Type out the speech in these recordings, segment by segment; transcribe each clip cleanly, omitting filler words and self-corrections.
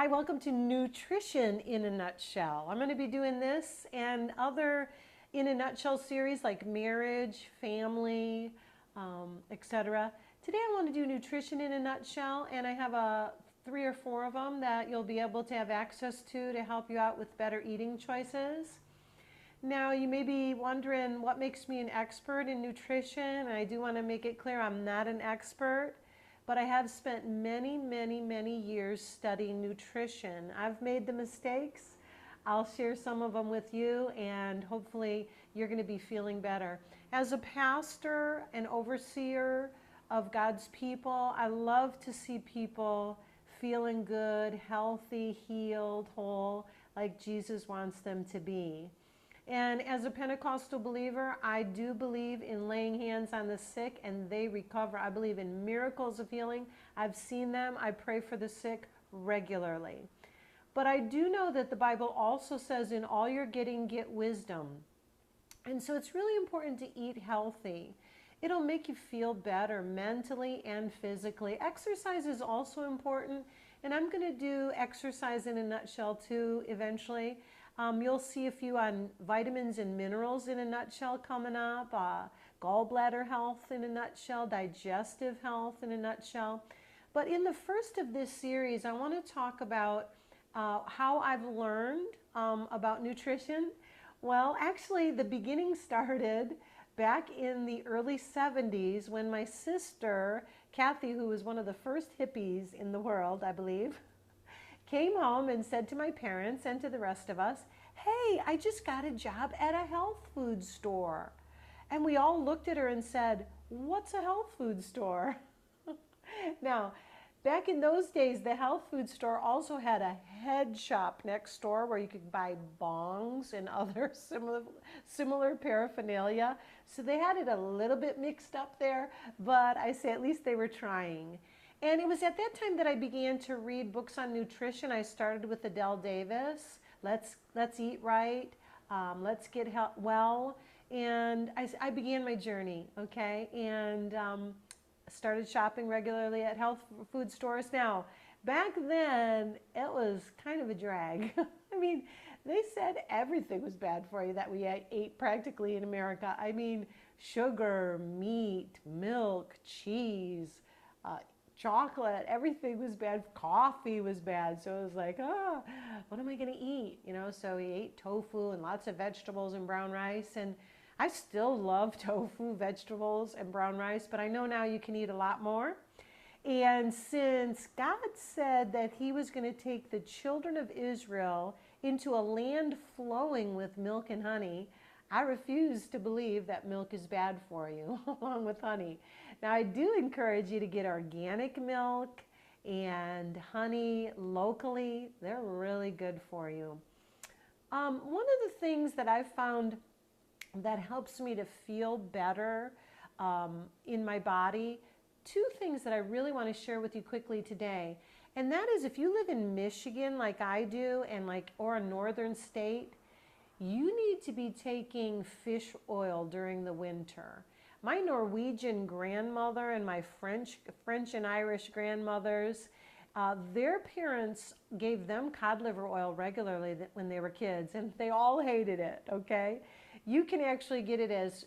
Hi, welcome to Nutrition in a Nutshell. I'm going to be doing this and other in a nutshell series like marriage, family, etc. Today I want to do nutrition in a nutshell, and I have 3 or 4 of them that you'll be able to have access to help you out with better eating choices. Now, you may be wondering what makes me an expert in nutrition, and I do want to make it clear I'm not an expert, but I have spent many years studying nutrition. I've made the mistakes. I'll share some of them with you, and hopefully you're going to be feeling better. As a pastor and overseer of God's people, I love to see people feeling good, healthy, healed, whole, like Jesus wants them to be. And as a Pentecostal believer, I do believe in laying hands on the sick and they recover. I believe in miracles of healing. I've seen them. I pray for the sick regularly. But I do know that the Bible also says, in all you're getting, get wisdom. And so it's really important to eat healthy. It'll make you feel better mentally and physically. Exercise is also important, and I'm going to do exercise in a nutshell too eventually. You'll see a few on vitamins and minerals in a nutshell coming up, gallbladder health in a nutshell, digestive health in a nutshell. But in the first of this series, I want to talk about how I've learned about nutrition. Well, actually, the beginning started back in the early 70s when my sister, Kathy, who was one of the first hippies in the world, I believe, came home and said to my parents and to the rest of us, "Hey, I just got a job at a health food store." And we all looked at her and said, "What's a health food store?" Now, back in those days, the health food store also had a head shop next door where you could buy bongs and other similar paraphernalia. So they had it a little bit mixed up there, but I say at least they were trying. And it was at that time that I began to read books on nutrition. I started with Adele Davis, Let's Eat Right, Let's Get Well, and I began my journey, okay, and started shopping regularly at health food stores. Now, back then, it was kind of a drag. I mean, they said everything was bad for you that we ate practically in America. I mean, sugar, meat, milk, cheese, chocolate, everything was bad. Coffee was bad. So it was like, what am I going to eat? You know, so we ate tofu and lots of vegetables and brown rice. And I still love tofu, vegetables, and brown rice, but I know now you can eat a lot more. And since God said that he was going to take the children of Israel into a land flowing with milk and honey, I refuse to believe that milk is bad for you, along with honey. Now, I do encourage you to get organic milk and honey locally. They're really good for you. One of the things that I've found that helps me to feel better in my body, 2 things that I really want to share with you quickly today. And that is, if you live in Michigan like I do, or a northern state, you need to be taking fish oil during the winter. My Norwegian grandmother and my French and Irish grandmothers, their parents gave them cod liver oil regularly when they were kids, and they all hated it, okay? You can actually get it as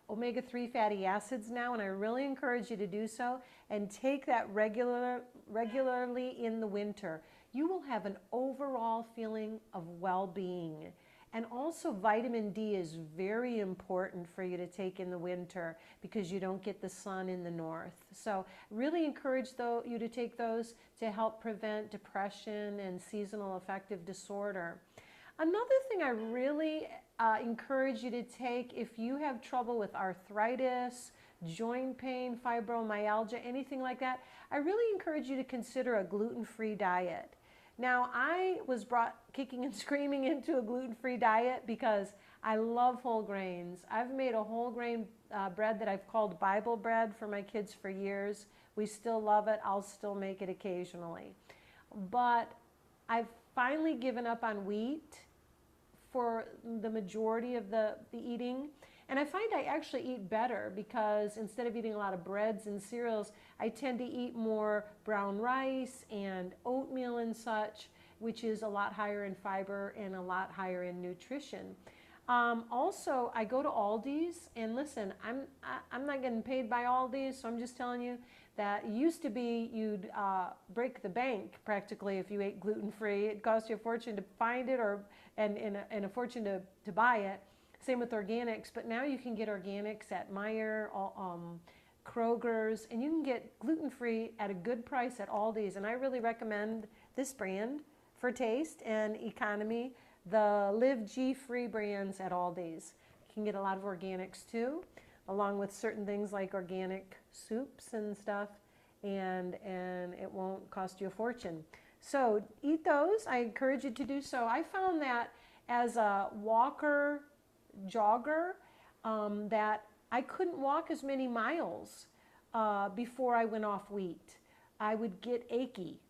omega-3 fatty acids now, and I really encourage you to do so, and take that regularly in the winter. You will have an overall feeling of well-being. And also vitamin D is very important for you to take in the winter because you don't get the sun in the north. So really encourage you to take those to help prevent depression and seasonal affective disorder. Another thing I really encourage you to take if you have trouble with arthritis, joint pain, fibromyalgia, anything like that, I really encourage you to consider a gluten-free diet. Now, I was brought kicking and screaming into a gluten-free diet because I love whole grains. I've made a whole grain bread that I've called Bible bread for my kids for years. We still love it. I'll still make it occasionally. But I've finally given up on wheat for the majority of the eating. And I find I actually eat better because instead of eating a lot of breads and cereals, I tend to eat more brown rice and oatmeal and such, which is a lot higher in fiber and a lot higher in nutrition. Also, I go to Aldi's, and listen, I'm not getting paid by Aldi's, so I'm just telling you that it used to be you'd break the bank practically if you ate gluten-free. It cost you a fortune to find it and a fortune to buy it. Same with organics, but now you can get organics at Meijer, Kroger's, and you can get gluten-free at a good price at Aldi's. And I really recommend this brand for taste and economy, the Live G-Free brands at Aldi's. You can get a lot of organics too, along with certain things like organic soups and stuff, and it won't cost you a fortune. So eat those. I encourage you to do so. I found that as a walker, jogger, that I couldn't walk as many miles before I went off wheat. I would get achy.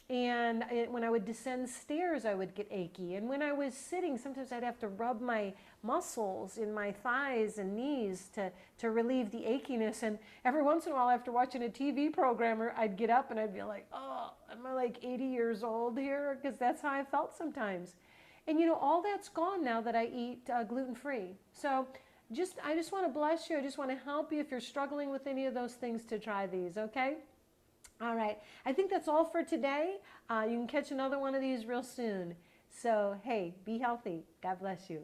And when I would descend stairs, I would get achy. And when I was sitting, sometimes I'd have to rub my muscles in my thighs and knees to relieve the achiness. And every once in a while, after watching a TV program, I'd get up and I'd be like, oh, am I like 80 years old here? Because that's how I felt sometimes. And all that's gone now that I eat gluten-free. So I just want to bless you. I just want to help you if you're struggling with any of those things to try these, okay? All right. I think that's all for today. You can catch another one of these real soon. So, hey, be healthy. God bless you.